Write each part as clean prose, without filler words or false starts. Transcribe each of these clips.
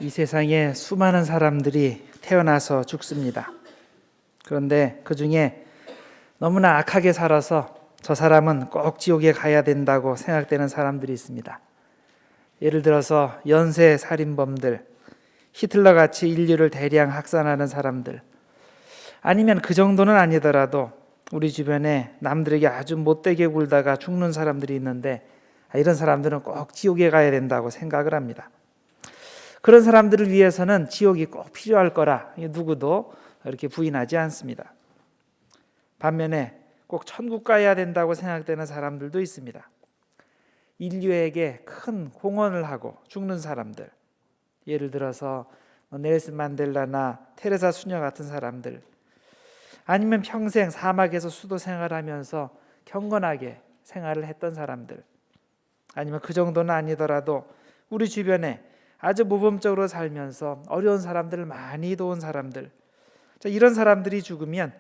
이 세상에 수많은 사람들이 태어나서 죽습니다. 그런데 그 중에 너무나 악하게 살아서 저 사람은 꼭 지옥에 가야 된다고 생각되는 사람들이 있습니다. 예를 들어서 연쇄 살인범들, 히틀러같이 인류를 대량 학살하는 사람들, 아니면 그 정도는 아니더라도 우리 주변에 남들에게 아주 못되게 굴다가 죽는 사람들이 있는데 이런 사람들은 꼭 지옥에 가야 된다고 생각을 합니다. 그런 사람들을 위해서는 지옥이 꼭 필요할 거라 누구도 이렇게 부인하지 않습니다. 반면에 꼭 천국 가야 된다고 생각되는 사람들도 있습니다. 인류에게 큰 공헌을 하고 죽는 사람들, 예를 들어서 넬슨 만델라나 테레사 수녀 같은 사람들, 아니면 평생 사막에서 수도 생활하면서 경건하게 생활을 했던 사람들, 아니면 그 정도는 아니더라도 우리 주변에 아주 모범적으로 살면서 어려운 사람들을 많이 도운 사람들, 이런 사람들이 죽으면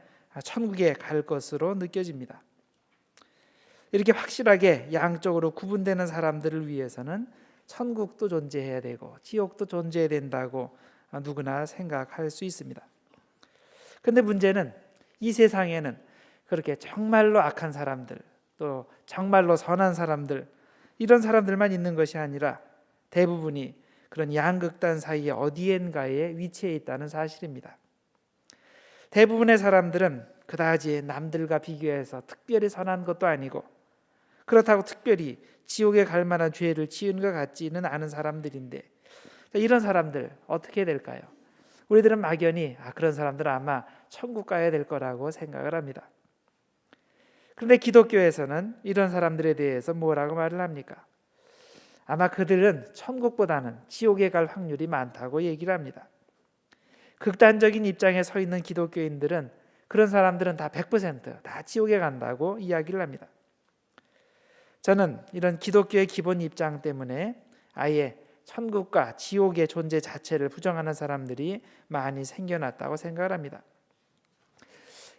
천국에 갈 것으로 느껴집니다. 이렇게 확실하게 양쪽으로 구분되는 사람들을 위해서는 천국도 존재해야 되고 지옥도 존재해야 된다고 누구나 생각할 수 있습니다. 그런데 문제는 이 세상에는 그렇게 정말로 악한 사람들, 또 정말로 선한 사람들, 이런 사람들만 있는 것이 아니라 대부분이 그런 양극단 사이에 어디엔가에 위치해 있다는 사실입니다. 대부분의 사람들은 그다지 남들과 비교해서 특별히 선한 것도 아니고 그렇다고 특별히 지옥에 갈 만한 죄를 지은 것 같지는 않은 사람들인데, 이런 사람들 어떻게 될까요? 우리들은 막연히 그런 사람들은 아마 천국 가야 될 거라고 생각을 합니다. 그런데 기독교에서는 이런 사람들에 대해서 뭐라고 말을 합니까? 아마 그들은 천국보다는 지옥에 갈 확률이 많다고 얘기를 합니다. 극단적인 입장에 서 있는 기독교인들은 그런 사람들은 다 100%다 지옥에 간다고 이야기를 합니다. 저는 이런 기독교의 기본 입장 때문에 아예 천국과 지옥의 존재 자체를 부정하는 사람들이 많이 생겨났다고 생각을 합니다.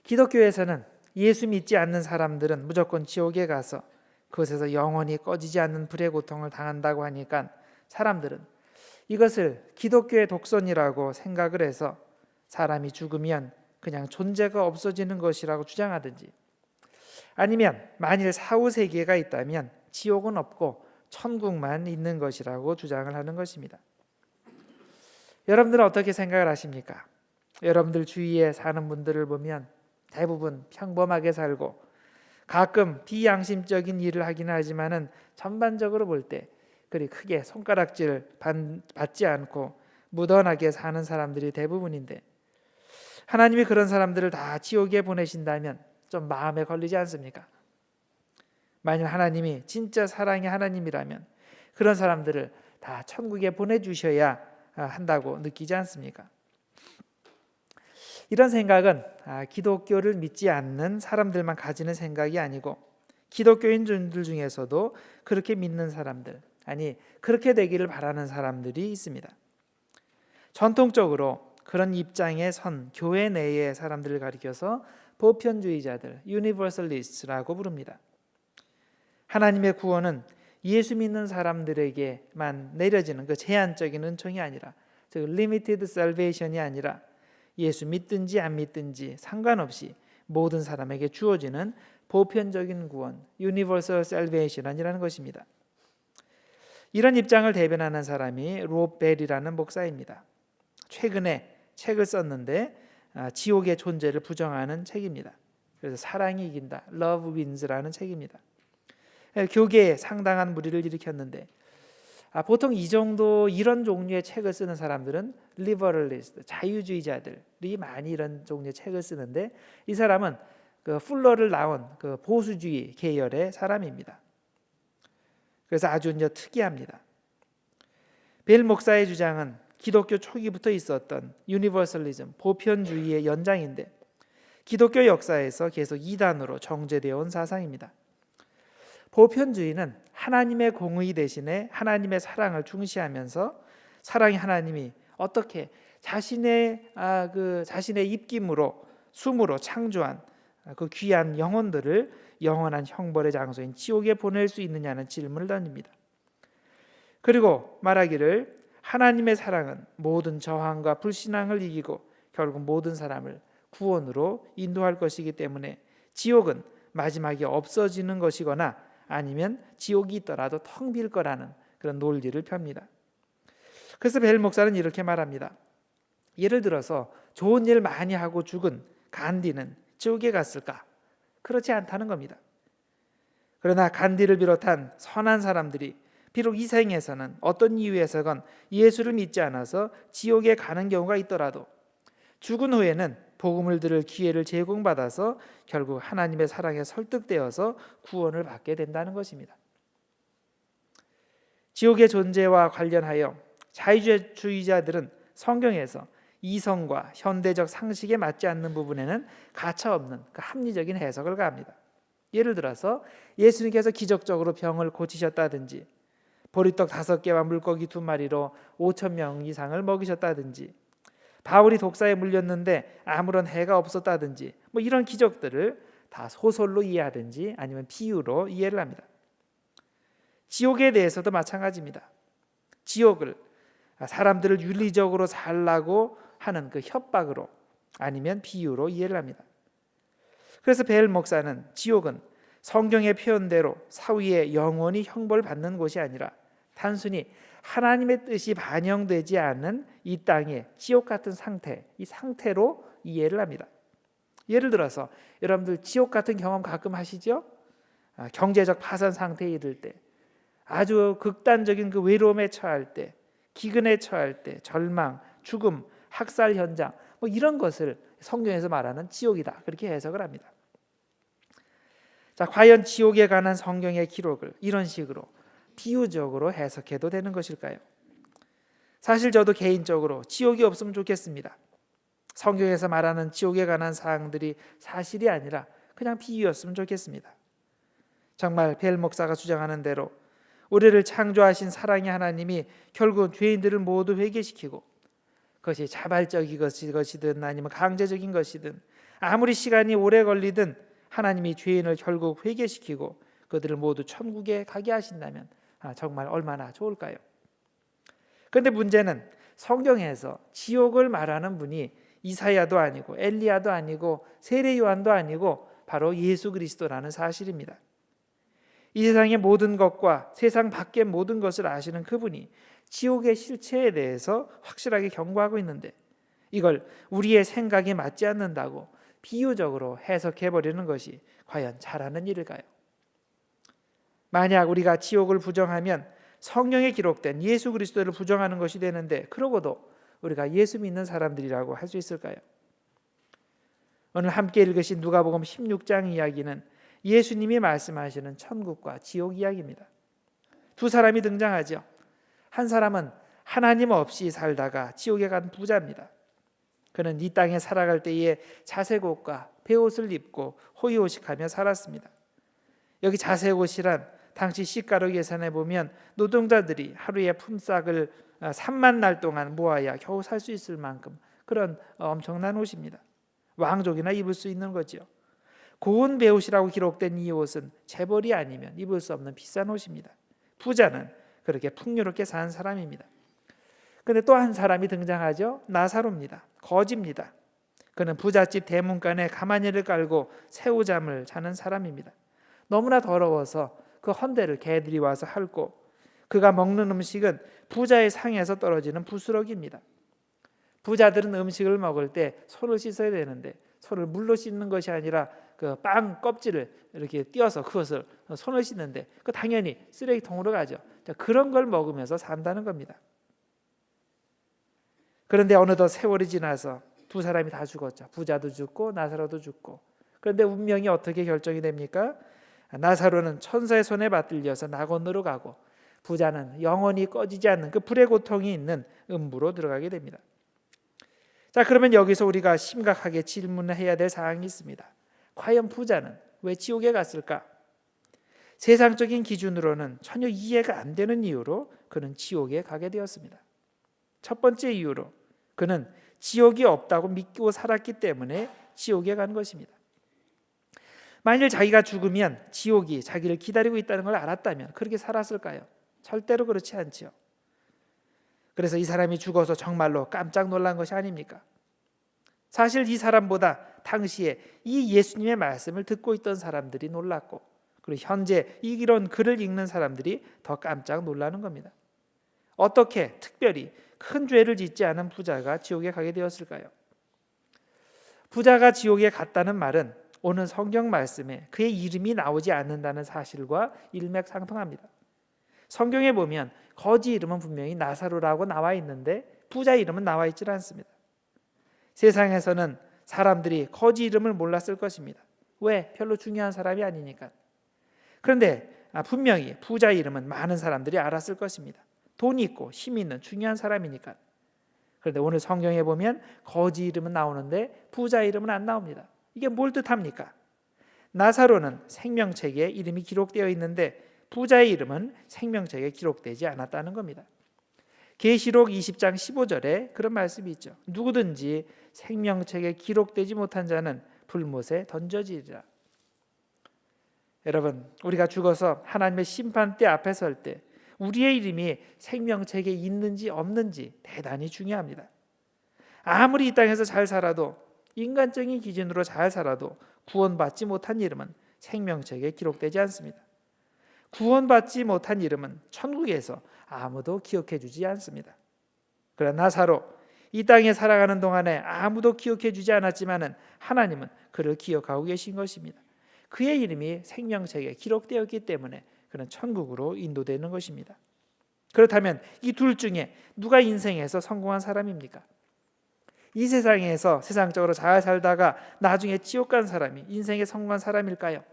기독교에서는 예수 믿지 않는 사람들은 무조건 지옥에 가서 그것에서 영원히 꺼지지 않는 불의 고통을 당한다고 하니까 사람들은 이것을 기독교의 독선이라고 생각을 해서 사람이 죽으면 그냥 존재가 없어지는 것이라고 주장하든지, 아니면 만일 사후세계가 있다면 지옥은 없고 천국만 있는 것이라고 주장을 하는 것입니다. 여러분들은 어떻게 생각을 하십니까? 여러분들 주위에 사는 분들을 보면 대부분 평범하게 살고 가끔 비양심적인 일을 하긴 하지만은 전반적으로 볼 때 그리 크게 손가락질 받지 않고 무던하게 사는 사람들이 대부분인데, 하나님이 그런 사람들을 다 지옥에 보내신다면 좀 마음에 걸리지 않습니까? 만일 하나님이 진짜 사랑의 하나님이라면 그런 사람들을 다 천국에 보내주셔야 한다고 느끼지 않습니까? 이런 생각은 기독교를 믿지 않는 사람들만 가지는 생각이 아니고 기독교인들 중에서도 그렇게 믿는 사람들, 아니 그렇게 되기를 바라는 사람들이 있습니다. 전통적으로 그런 입장에 선 교회 내의 사람들을 가리켜서 보편주의자들, 유니버설리스트라고 부릅니다. 하나님의 구원은 예수 믿는 사람들에게만 내려지는 그 제한적인 은총이 아니라, 즉 리미티드 살베이션이 아니라 예수 믿든지 안 믿든지 상관없이 모든 사람에게 주어지는 보편적인 구원, 유니버설 살베이션이라는 것입니다. 이런 입장을 대변하는 사람이 롭 벨이라는 목사입니다. 최근에 책을 썼는데 지옥의 존재를 부정하는 책입니다. 그래서 사랑이 이긴다, Love Wins라는 책입니다. 교계에 상당한 무리를 일으켰는데, 보통 이 정도 이런 종류의 책을 쓰는 사람들은 리버럴리스트, 자유주의자들이 많이 이런 종류의 책을 쓰는데, 이 사람은 그 풀러를 나온 그 보수주의 계열의 사람입니다. 그래서 아주 특이합니다. 벨 목사의 주장은 기독교 초기부터 있었던 유니버설리즘, 보편주의의 연장인데 기독교 역사에서 계속 이단으로 정제되어 온 사상입니다. 보편주의는 하나님의 공의 대신에 하나님의 사랑을 중시하면서 사랑의 하나님이 어떻게 자신의 입김으로 숨으로 창조한 그 귀한 영혼들을 영원한 형벌의 장소인 지옥에 보낼 수 있느냐는 질문을 던집니다. 그리고 말하기를 하나님의 사랑은 모든 저항과 불신앙을 이기고 결국 모든 사람을 구원으로 인도할 것이기 때문에 지옥은 마지막에 없어지는 것이거나 아니면 지옥이 있더라도 텅 빌 거라는 그런 논리를 펴니다. 그래서 벨 목사는 이렇게 말합니다. 예를 들어서 좋은 일 많이 하고 죽은 간디는 지옥에 갔을까? 그렇지 않다는 겁니다. 그러나 간디를 비롯한 선한 사람들이 비록 이 생에서는 어떤 이유에서건 예수를 믿지 않아서 지옥에 가는 경우가 있더라도 죽은 후에는 복음을 들을 기회를 제공받아서 결국 하나님의 사랑에 설득되어서 구원을 받게 된다는 것입니다. 지옥의 존재와 관련하여 자유주의자들은 성경에서 이성과 현대적 상식에 맞지 않는 부분에는 가차없는 그 합리적인 해석을 가합니다. 예를 들어서 예수님께서 기적적으로 병을 고치셨다든지 보리떡 5개와 물고기 2마리로 5,000명 이상을 먹이셨다든지 바울이 독사에 물렸는데 아무런 해가 없었다든지 이런 기적들을 다 소설로 이해하든지 아니면 비유로 이해를 합니다. 지옥에 대해서도 마찬가지입니다. 지옥을 사람들을 윤리적으로 살라고 하는 그 협박으로 아니면 비유로 이해를 합니다. 그래서 벨 목사는 지옥은 성경의 표현대로 사후에 영원히 형벌 받는 곳이 아니라 단순히 하나님의 뜻이 반영되지 않은 이 땅의 지옥 같은 상태, 이 상태로 이해를 합니다. 예를 들어서 여러분들 지옥 같은 경험 가끔 하시죠? 경제적 파산 상태에 이를 때, 아주 극단적인 그 외로움에 처할 때, 기근에 처할 때, 절망, 죽음, 학살 현장 이런 것을 성경에서 말하는 지옥이다 그렇게 해석을 합니다. 자, 과연 지옥에 관한 성경의 기록을 이런 식으로 비유적으로 해석해도 되는 것일까요? 사실 저도 개인적으로 지옥이 없으면 좋겠습니다. 성경에서 말하는 지옥에 관한 사항들이 사실이 아니라 그냥 비유였으면 좋겠습니다. 정말 벨 목사가 주장하는 대로 우리를 창조하신 사랑의 하나님이 결국 죄인들을 모두 회개시키고 그것이 자발적인 것이든 아니면 강제적인 것이든 아무리 시간이 오래 걸리든 하나님이 죄인을 결국 회개시키고 그들을 모두 천국에 가게 하신다면 정말 얼마나 좋을까요? 그런데 문제는 성경에서 지옥을 말하는 분이 이사야도 아니고 엘리야도 아니고 세례 요한도 아니고 바로 예수 그리스도라는 사실입니다. 이 세상의 모든 것과 세상 밖의 모든 것을 아시는 그분이 지옥의 실체에 대해서 확실하게 경고하고 있는데 이걸 우리의 생각에 맞지 않는다고 비유적으로 해석해버리는 것이 과연 잘하는 일일까요? 만약 우리가 지옥을 부정하면 성경에 기록된 예수 그리스도를 부정하는 것이 되는데 그러고도 우리가 예수 믿는 사람들이라고 할 수 있을까요? 오늘 함께 읽으신 누가복음 16장 이야기는 예수님이 말씀하시는 천국과 지옥 이야기입니다. 두 사람이 등장하죠. 한 사람은 하나님 없이 살다가 지옥에 간 부자입니다. 그는 이 땅에 살아갈 때에 자색옷과 베옷을 입고 호의호식하며 살았습니다. 여기 자색옷이란 당시 시가로 계산해 보면 노동자들이 하루에 품삯을 3만 날 동안 모아야 겨우 살 수 있을 만큼 그런 엄청난 옷입니다. 왕족이나 입을 수 있는 거죠. 고운 베옷이라고 기록된 이 옷은 재벌이 아니면 입을 수 없는 비싼 옷입니다. 부자는 그렇게 풍요롭게 사는 사람입니다. 그런데 또 한 사람이 등장하죠. 나사로입니다. 거지입니다. 그는 부잣집 대문간에 가마니를 깔고 새우잠을 자는 사람입니다. 너무나 더러워서 그 헌대를 개들이 와서 핥고 그가 먹는 음식은 부자의 상에서 떨어지는 부스러기입니다. 부자들은 음식을 먹을 때 손을 씻어야 되는데 손을 물로 씻는 것이 아니라 그 빵 껍질을 이렇게 띄어서 그것을 손을 씻는데 그 당연히 쓰레기통으로 가죠. 그런 걸 먹으면서 산다는 겁니다. 그런데 어느덧 세월이 지나서 두 사람이 다 죽었죠. 부자도 죽고 나사로도 죽고. 그런데 운명이 어떻게 결정이 됩니까? 나사로는 천사의 손에 받들려서 낙원으로 가고 부자는 영원히 꺼지지 않는 그 불의 고통이 있는 음부로 들어가게 됩니다. 자, 그러면 여기서 우리가 심각하게 질문해야 될 사항이 있습니다. 과연 부자는 왜 지옥에 갔을까? 세상적인 기준으로는 전혀 이해가 안 되는 이유로 그는 지옥에 가게 되었습니다. 첫 번째 이유로 그는 지옥이 없다고 믿고 살았기 때문에 지옥에 간 것입니다. 만일 자기가 죽으면 지옥이 자기를 기다리고 있다는 걸 알았다면 그렇게 살았을까요? 절대로 그렇지 않지요. 그래서 이 사람이 죽어서 정말로 깜짝 놀란 것이 아닙니까? 사실 이 사람보다 당시에 이 예수님의 말씀을 듣고 있던 사람들이 놀랐고, 그리고 현재 이런 글을 읽는 사람들이 더 깜짝 놀라는 겁니다. 어떻게 특별히 큰 죄를 짓지 않은 부자가 지옥에 가게 되었을까요? 부자가 지옥에 갔다는 말은 오늘 성경 말씀에 그의 이름이 나오지 않는다는 사실과 일맥상통합니다. 성경에 보면 거지 이름은 분명히 나사로라고 나와 있는데 부자 이름은 나와 있지 않습니다. 세상에서는 사람들이 거지 이름을 몰랐을 것입니다. 왜? 별로 중요한 사람이 아니니까. 그런데 분명히 부자 이름은 많은 사람들이 알았을 것입니다. 돈이 있고 힘이 있는 중요한 사람이니까. 그런데 오늘 성경에 보면 거지 이름은 나오는데 부자 이름은 안 나옵니다. 이게 뭘 뜻합니까? 나사로는 생명책에 이름이 기록되어 있는데 부자의 이름은 생명책에 기록되지 않았다는 겁니다. 계시록 20장 15절에 그런 말씀이 있죠. 누구든지 생명책에 기록되지 못한 자는 불못에 던져지리라. 여러분, 우리가 죽어서 하나님의 심판대 앞에 설 때 우리의 이름이 생명책에 있는지 없는지 대단히 중요합니다. 아무리 이 땅에서 잘 살아도, 인간적인 기준으로 잘 살아도 구원받지 못한 이름은 생명책에 기록되지 않습니다. 구원받지 못한 이름은 천국에서 아무도 기억해 주지 않습니다. 그러나 나사로 이 땅에 살아가는 동안에 아무도 기억해 주지 않았지만 하나님은 그를 기억하고 계신 것입니다. 그의 이름이 생명책에 기록되었기 때문에 그는 천국으로 인도되는 것입니다. 그렇다면 이 둘 중에 누가 인생에서 성공한 사람입니까? 이 세상에서 세상적으로 잘 살다가 나중에 지옥 간 사람이 인생에 성공한 사람일까요?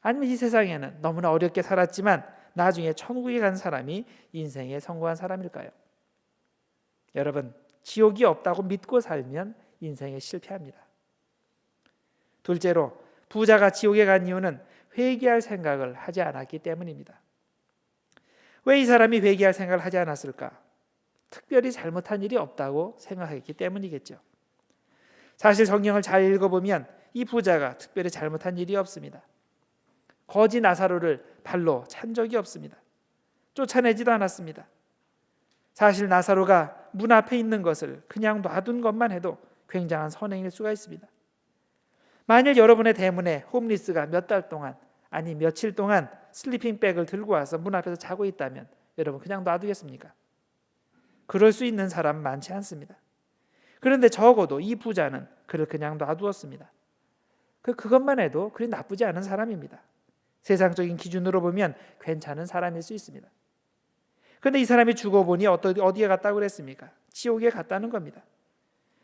아니면 이 세상에는 너무나 어렵게 살았지만 나중에 천국에 간 사람이 인생에 성공한 사람일까요? 여러분, 지옥이 없다고 믿고 살면 인생에 실패합니다. 둘째로, 부자가 지옥에 간 이유는 회개할 생각을 하지 않았기 때문입니다. 왜 이 사람이 회개할 생각을 하지 않았을까? 특별히 잘못한 일이 없다고 생각했기 때문이겠죠. 사실 성경을 잘 읽어보면 이 부자가 특별히 잘못한 일이 없습니다. 거지 나사로를 발로 찬 적이 없습니다. 쫓아내지도 않았습니다. 사실 나사로가 문 앞에 있는 것을 그냥 놔둔 것만 해도 굉장한 선행일 수가 있습니다. 만일 여러분의 대문에 홈리스가 몇 달 동안, 아니 며칠 동안 슬리핑백을 들고 와서 문 앞에서 자고 있다면 여러분 그냥 놔두겠습니까? 그럴 수 있는 사람은 많지 않습니다. 그런데 적어도 이 부자는 그를 그냥 놔두었습니다. 그것만 해도 그리 나쁘지 않은 사람입니다. 세상적인 기준으로 보면 괜찮은 사람일 수 있습니다. 그런데 이 사람이 죽어보니 어디에 갔다고 그랬습니까? 지옥에 갔다는 겁니다.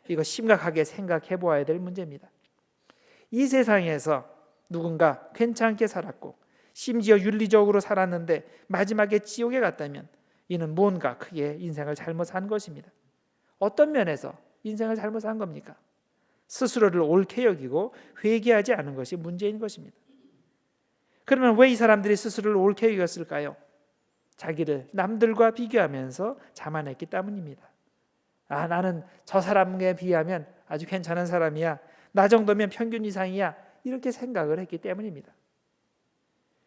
이거 심각하게 생각해 보아야 될 문제입니다. 이 세상에서 누군가 괜찮게 살았고 심지어 윤리적으로 살았는데 마지막에 지옥에 갔다면 이는 뭔가 크게 인생을 잘못 산 것입니다. 어떤 면에서 인생을 잘못 산 겁니까? 스스로를 옳게 여기고 회개하지 않은 것이 문제인 것입니다. 그러면 왜 이 사람들이 스스로를 옳게 여겼을까요? 자기를 남들과 비교하면서 자만했기 때문입니다. 나는 저 사람에 비하면 아주 괜찮은 사람이야. 나 정도면 평균 이상이야. 이렇게 생각을 했기 때문입니다.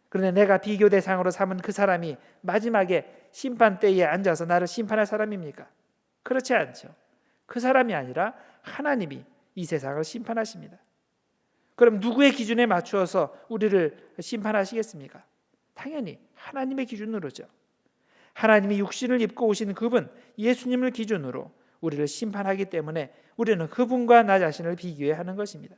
그런데 내가 비교 대상으로 삼은 그 사람이 마지막에 심판대에 앉아서 나를 심판할 사람입니까? 그렇지 않죠. 그 사람이 아니라 하나님이 이 세상을 심판하십니다. 그럼 누구의 기준에 맞추어서 우리를 심판하시겠습니까? 당연히 하나님의 기준으로죠. 하나님이 육신을 입고 오신 그분 예수님을 기준으로 우리를 심판하기 때문에 우리는 그분과 나 자신을 비교해야 하는 것입니다.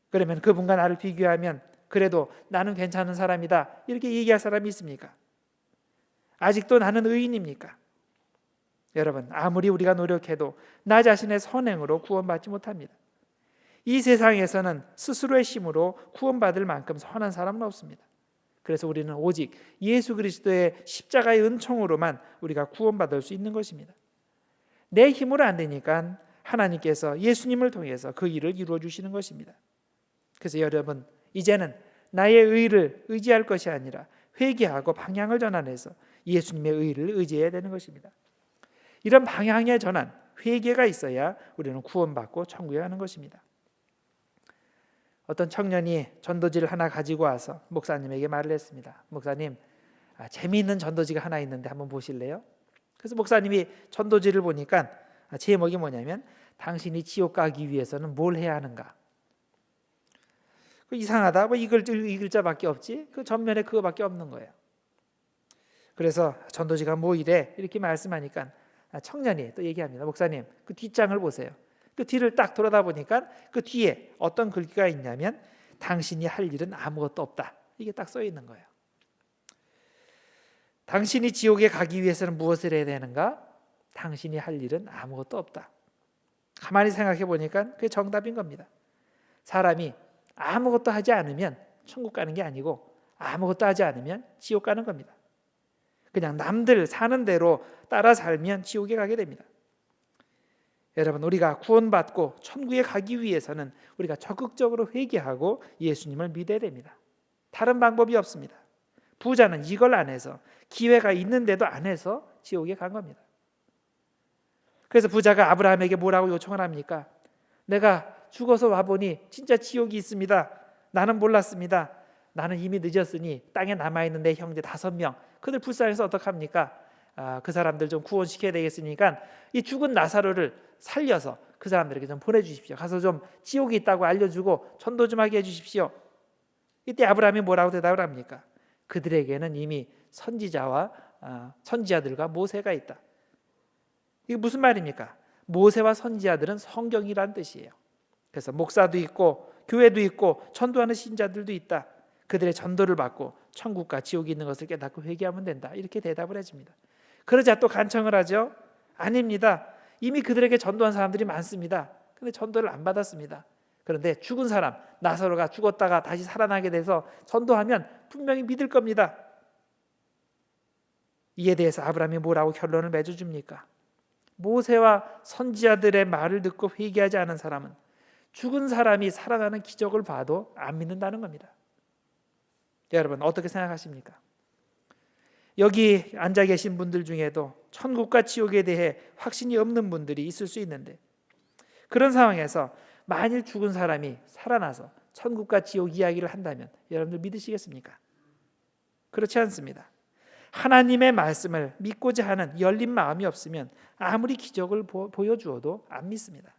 그러면 그분과 나를 비교하면 그래도 나는 괜찮은 사람이다 이렇게 얘기할 사람이 있습니까? 아직도 나는 의인입니까? 여러분, 아무리 우리가 노력해도 나 자신의 선행으로 구원받지 못합니다. 이 세상에서는 스스로의 힘으로 구원받을 만큼 선한 사람은 없습니다. 그래서 우리는 오직 예수 그리스도의 십자가의 은총으로만 우리가 구원받을 수 있는 것입니다. 내 힘으로 안 되니까 하나님께서 예수님을 통해서 그 일을 이루어 주시는 것입니다. 그래서 여러분, 이제는 나의 의를 의지할 것이 아니라 회개하고 방향을 전환해서 예수님의 의를 의지해야 되는 것입니다. 이런 방향의 전환, 회개가 있어야 우리는 구원받고 천국에 가는 것입니다. 어떤 청년이 전도지를 하나 가지고 와서 목사님에게 말을 했습니다. 목사님, 재미있는 전도지가 하나 있는데 한번 보실래요? 그래서 목사님이 전도지를 보니까 제목이 뭐냐면 당신이 지옥 가기 위해서는 뭘 해야 하는가. 이상하다. 이 글자밖에 없지. 그 전면에 그거밖에 없는 거예요. 그래서 전도지가 뭐 이래 이렇게 말씀하니까 청년이 또 얘기합니다. 목사님, 그 뒷장을 보세요. 그 뒤를 딱 돌아다 보니까 그 뒤에 어떤 글귀가 있냐면 당신이 할 일은 아무것도 없다. 이게 딱 써 있는 거예요. 당신이 지옥에 가기 위해서는 무엇을 해야 되는가? 당신이 할 일은 아무것도 없다. 가만히 생각해 보니까 그게 정답인 겁니다. 사람이 아무것도 하지 않으면 천국 가는 게 아니고 아무것도 하지 않으면 지옥 가는 겁니다. 그냥 남들 사는 대로 따라 살면 지옥에 가게 됩니다. 여러분, 우리가 구원받고 천국에 가기 위해서는 우리가 적극적으로 회개하고 예수님을 믿어야 됩니다. 다른 방법이 없습니다. 부자는 이걸 안 해서, 기회가 있는데도 안 해서 지옥에 간 겁니다. 그래서 부자가 아브라함에게 뭐라고 요청을 합니까? 내가 죽어서 와보니 진짜 지옥이 있습니다. 나는 몰랐습니다. 나는 이미 늦었으니 땅에 남아있는 내 형제 5명, 그들 불쌍해서 어떡합니까? 그 사람들 좀 구원시켜야 되겠으니까 이 죽은 나사로를 살려서 그 사람들에게 좀 보내주십시오. 가서 좀 지옥이 있다고 알려주고 전도 좀 하게 해주십시오. 이때 아브라함이 뭐라고 대답을 합니까? 그들에게는 이미 선지자와 선지자들과 모세가 있다. 이게 무슨 말입니까? 모세와 선지자들은 성경이란 뜻이에요. 그래서 목사도 있고 교회도 있고 전도하는 신자들도 있다. 그들의 전도를 받고 천국과 지옥이 있는 것을 깨닫고 회개하면 된다. 이렇게 대답을 해줍니다. 그러자 또 간청을 하죠. 아닙니다. 이미 그들에게 전도한 사람들이 많습니다. 그런데 전도를 안 받았습니다. 그런데 죽은 사람, 나사로가 죽었다가 다시 살아나게 돼서 전도하면 분명히 믿을 겁니다. 이에 대해서 아브라함이 뭐라고 결론을 맺어줍니까? 모세와 선지자들의 말을 듣고 회개하지 않은 사람은 죽은 사람이 살아나는 기적을 봐도 안 믿는다는 겁니다. 여러분, 어떻게 생각하십니까? 여기 앉아 계신 분들 중에도 천국과 지옥에 대해 확신이 없는 분들이 있을 수 있는데, 그런 상황에서 만일 죽은 사람이 살아나서 천국과 지옥 이야기를 한다면 여러분들 믿으시겠습니까? 그렇지 않습니다. 하나님의 말씀을 믿고자 하는 열린 마음이 없으면 아무리 기적을 보여주어도 안 믿습니다.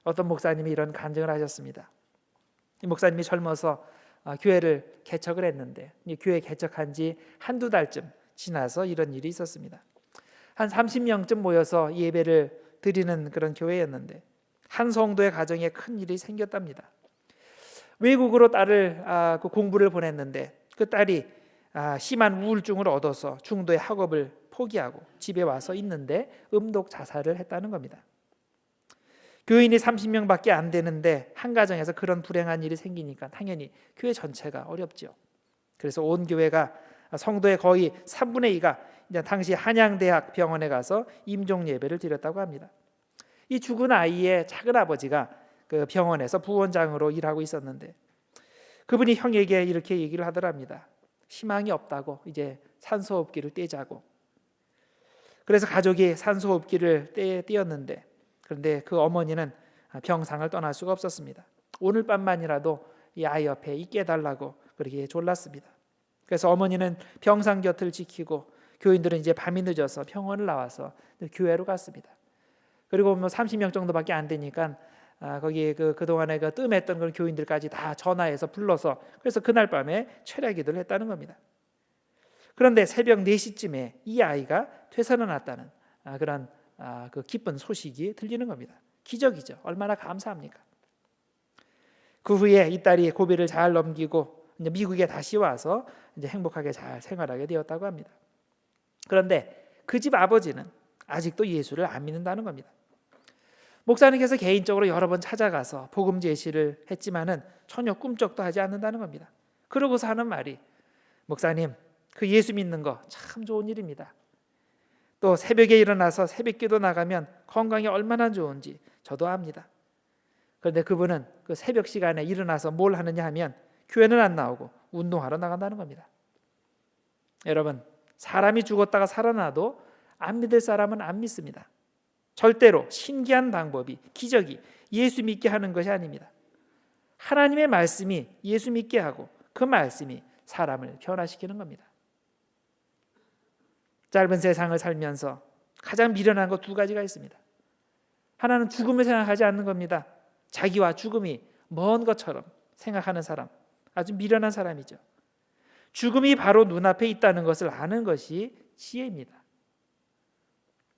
어떤 목사님이 이런 간증을 하셨습니다. 이 목사님이 젊어서 교회를 개척을 했는데, 이 교회 개척한 지 한두 달쯤 지나서 이런 일이 있었습니다. 한 30명쯤 모여서 예배를 드리는 그런 교회였는데 한 성도의 가정에 큰 일이 생겼답니다. 외국으로 딸을 공부를 보냈는데 그 딸이 심한 우울증을 얻어서 중도의 학업을 포기하고 집에 와서 있는데 음독 자살을 했다는 겁니다. 교인이 30명밖에 안 되는데 한 가정에서 그런 불행한 일이 생기니까 당연히 교회 전체가 어렵죠. 그래서 온 교회가, 성도의 거의 3분의 2가 이제 당시 한양대학 병원에 가서 임종 예배를 드렸다고 합니다. 이 죽은 아이의 작은 아버지가 그 병원에서 부원장으로 일하고 있었는데 그분이 형에게 이렇게 얘기를 하더랍니다. 희망이 없다고, 이제 산소호흡기를 떼자고. 그래서 가족이 산소호흡기를 떼었는데, 그런데 그 어머니는 병상을 떠날 수가 없었습니다. 오늘 밤만이라도 이 아이 옆에 있게 해달라고 그렇게 졸랐습니다. 그래서 어머니는 병상 곁을 지키고 교인들은 이제 밤이 늦어서 병원을 나와서 교회로 갔습니다. 그리고 30명 정도밖에 안 되니까 거기 그동안에 뜸했던 그런 교인들까지 다 전화해서 불러서, 그래서 그날 밤에 철야 기도를 했다는 겁니다. 그런데 새벽 4시쯤에 이 아이가 되살아났다는 그런 그 기쁜 소식이 들리는 겁니다. 기적이죠. 얼마나 감사합니까? 그 후에 이 딸이 고비를 잘 넘기고 이제 미국에 다시 와서 이제 행복하게 잘 생활하게 되었다고 합니다. 그런데 그 집 아버지는 아직도 예수를 안 믿는다는 겁니다. 목사님께서 개인적으로 여러 번 찾아가서 복음 제시를 했지만은 전혀 꿈쩍도 하지 않는다는 겁니다. 그러고서 하는 말이, 목사님, 그 예수 믿는 거 참 좋은 일입니다. 또 새벽에 일어나서 새벽기도 나가면 건강에 얼마나 좋은지 저도 압니다. 그런데 그분은 그 새벽 시간에 일어나서 뭘 하느냐 하면 교회는 안 나오고 운동하러 나간다는 겁니다. 여러분, 사람이 죽었다가 살아나도 안 믿을 사람은 안 믿습니다. 절대로 신기한 방법이, 기적이 예수 믿게 하는 것이 아닙니다. 하나님의 말씀이 예수 믿게 하고 그 말씀이 사람을 변화시키는 겁니다. 짧은 세상을 살면서 가장 미련한 것 두 가지가 있습니다. 하나는 죽음을 생각하지 않는 겁니다. 자기와 죽음이 먼 것처럼 생각하는 사람, 아주 미련한 사람이죠. 죽음이 바로 눈앞에 있다는 것을 아는 것이 지혜입니다.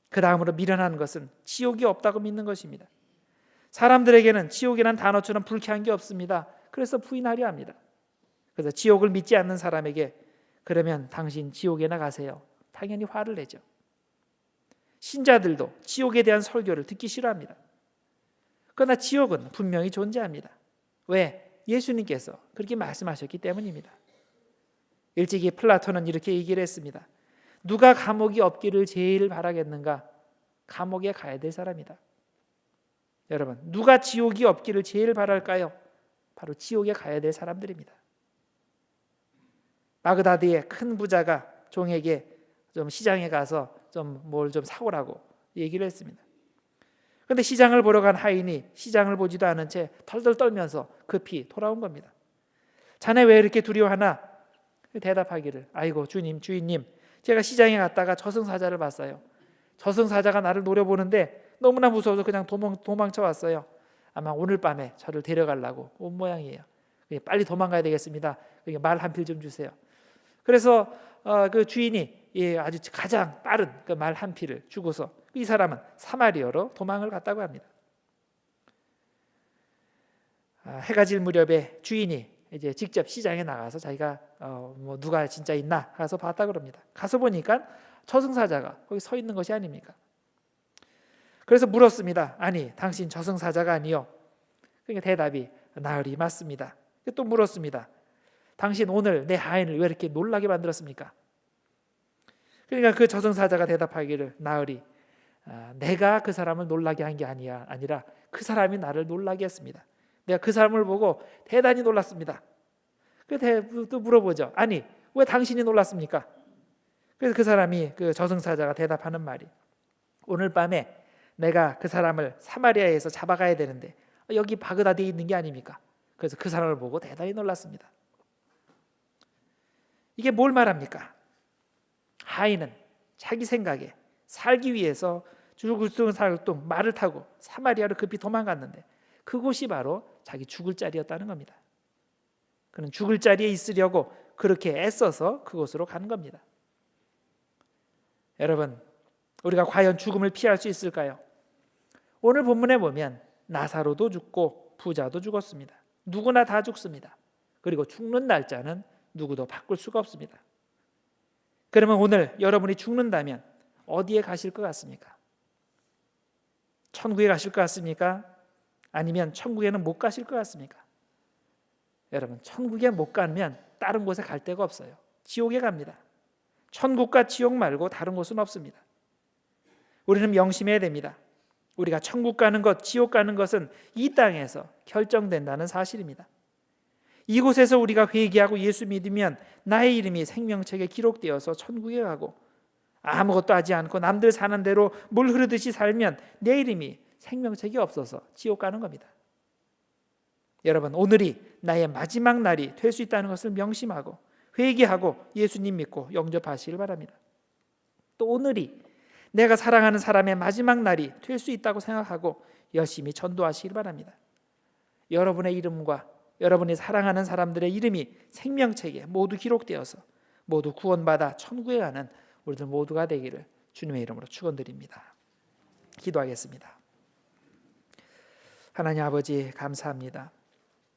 그 다음으로 미련한 것은 지옥이 없다고 믿는 것입니다. 사람들에게는 지옥이라는 단어처럼 불쾌한 게 없습니다. 그래서 부인하려 합니다. 그래서 지옥을 믿지 않는 사람에게 그러면 당신 지옥에 나가세요, 당연히 화를 내죠. 신자들도 지옥에 대한 설교를 듣기 싫어합니다. 그러나 지옥은 분명히 존재합니다. 왜? 예수님께서 그렇게 말씀하셨기 때문입니다. 일찍이 플라톤은 이렇게 얘기를 했습니다. 누가 감옥이 없기를 제일 바라겠는가? 감옥에 가야 될 사람이다. 여러분, 누가 지옥이 없기를 제일 바랄까요? 바로 지옥에 가야 될 사람들입니다. 바그다드의 큰 부자가 종에게 좀 시장에 가서 뭘 좀 사오라고 얘기를 했습니다. 그런데 시장을 보러 간 하인이 시장을 보지도 않은 채 덜덜 떨면서 급히 돌아온 겁니다. 자네 왜 이렇게 두려워하나? 대답하기를, 아이고 주인님, 제가 시장에 갔다가 저승사자를 봤어요. 저승사자가 나를 노려보는데 너무나 무서워서 그냥 도망쳐 왔어요. 아마 오늘 밤에 저를 데려가려고 온 모양이에요. 빨리 도망가야 되겠습니다. 말 한 필 좀 주세요. 그래서 그 주인이 아주 가장 빠른 그 말 한 필을 주고서 이 사람은 사마리아로 도망을 갔다고 합니다. 해가 질 무렵에 주인이 이제 직접 시장에 나가서 자기가 누가 진짜 있나 가서 봤다 그럽니다. 가서 보니까 저승사자가 거기 서 있는 것이 아닙니까? 그래서 물었습니다. 아니, 당신 저승사자가 아니요? 그러니까 대답이 나으리 맞습니다. 또 물었습니다. 당신 오늘 내 하인을 왜 이렇게 놀라게 만들었습니까? 그러니까 그 저승사자가 대답하기를, 나으리, 내가 그 사람을 놀라게 한 게 아니라 그 사람이 나를 놀라게 했습니다. 내가 그 사람을 보고 대단히 놀랐습니다. 또 물어보죠. 아니, 왜 당신이 놀랐습니까? 그래서 그 사람이, 그 저승사자가 대답하는 말이, 오늘 밤에 내가 그 사람을 사마리아에서 잡아가야 되는데 여기 바그다드에 있는 게 아닙니까? 그래서 그 사람을 보고 대단히 놀랐습니다. 이게 뭘 말합니까? 하인은 자기 생각에 살기 위해서 줄글뚱살뚱 말을 타고 사마리아로 급히 도망갔는데 그곳이 바로 자기 죽을 자리였다는 겁니다. 그는 죽을 자리에 있으려고 그렇게 애써서 그곳으로 간 겁니다. 여러분, 우리가 과연 죽음을 피할 수 있을까요? 오늘 본문에 보면 나사로도 죽고 부자도 죽었습니다. 누구나 다 죽습니다. 그리고 죽는 날짜는 누구도 바꿀 수가 없습니다. 그러면 오늘 여러분이 죽는다면 어디에 가실 것 같습니까? 천국에 가실 것 같습니까? 아니면 천국에는 못 가실 것 같습니까? 여러분, 천국에 못 가면 다른 곳에 갈 데가 없어요. 지옥에 갑니다. 천국과 지옥 말고 다른 곳은 없습니다. 우리는 명심해야 됩니다. 우리가 천국 가는 것, 지옥 가는 것은 이 땅에서 결정된다는 사실입니다. 이곳에서 우리가 회개하고 예수 믿으면 나의 이름이 생명책에 기록되어서 천국에 가고, 아무것도 하지 않고 남들 사는 대로 물 흐르듯이 살면 내 이름이 생명책이 없어서 지옥 가는 겁니다. 여러분, 오늘이 나의 마지막 날이 될 수 있다는 것을 명심하고 회개하고 예수님 믿고 영접하시길 바랍니다. 또 오늘이 내가 사랑하는 사람의 마지막 날이 될 수 있다고 생각하고 열심히 전도하시길 바랍니다. 여러분의 이름과 여러분이 사랑하는 사람들의 이름이 생명책에 모두 기록되어서 모두 구원받아 천국에 가는 우리들 모두가 되기를 주님의 이름으로 축원드립니다. 기도하겠습니다. 하나님 아버지, 감사합니다.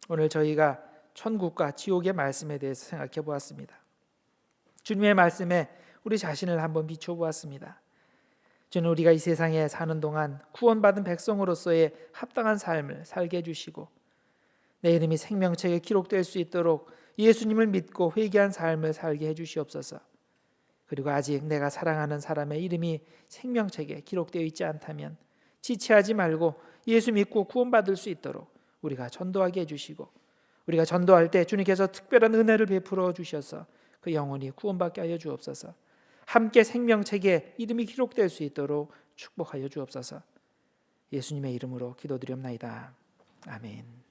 오늘 저희가 천국과 지옥의 말씀에 대해서 생각해 보았습니다. 주님의 말씀에 우리 자신을 한번 비춰 보았습니다. 주는 우리가 이 세상에 사는 동안 구원받은 백성으로서의 합당한 삶을 살게 해주시고 내 이름이 생명책에 기록될 수 있도록 예수님을 믿고 회개한 삶을 살게 해주시옵소서. 그리고 아직 내가 사랑하는 사람의 이름이 생명책에 기록되어 있지 않다면 지체하지 말고 예수 믿고 구원받을 수 있도록 우리가 전도하게 해주시고, 우리가 전도할 때 주님께서 특별한 은혜를 베풀어 주셔서 그 영혼이 구원받게 하여 주옵소서. 함께 생명책에 이름이 기록될 수 있도록 축복하여 주옵소서. 예수님의 이름으로 기도드리옵나이다. 아멘.